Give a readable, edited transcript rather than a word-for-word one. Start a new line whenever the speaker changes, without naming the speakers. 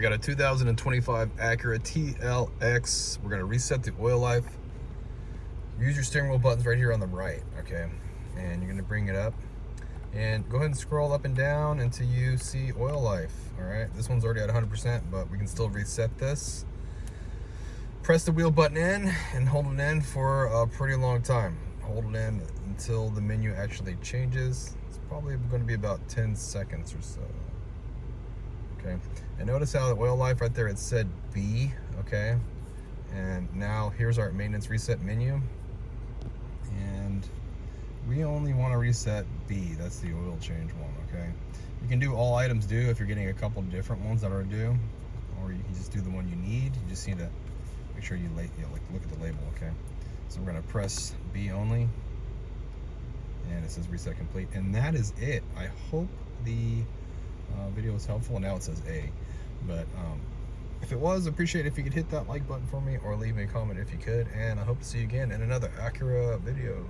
we got a 2025 Acura TLX. We're gonna reset the oil life. Use your steering wheel buttons right here on the right, okay? And you're gonna bring it up. And go ahead and scroll up and down until you see oil life, all right? This one's already at 100%, but we can still reset this. Press the wheel button in and hold it in for a pretty long time. Hold it in until the menu actually changes. It's probably gonna be about 10 seconds or so. Okay, and notice how the oil life right there, it said B, okay? And now here's our maintenance reset menu. And we only want to reset B, that's the oil change one, okay? You can do all items due if you're getting a couple different ones that are due, or you can just do the one you need. You just need to make sure you look at the label, okay? So we're gonna press B only, and it says reset complete, and that is it. I hope the video was helpful. Now it says A, but if it was, appreciate it if you could hit that like button for me or leave me a comment if you could, and I hope to see you again in another Acura video.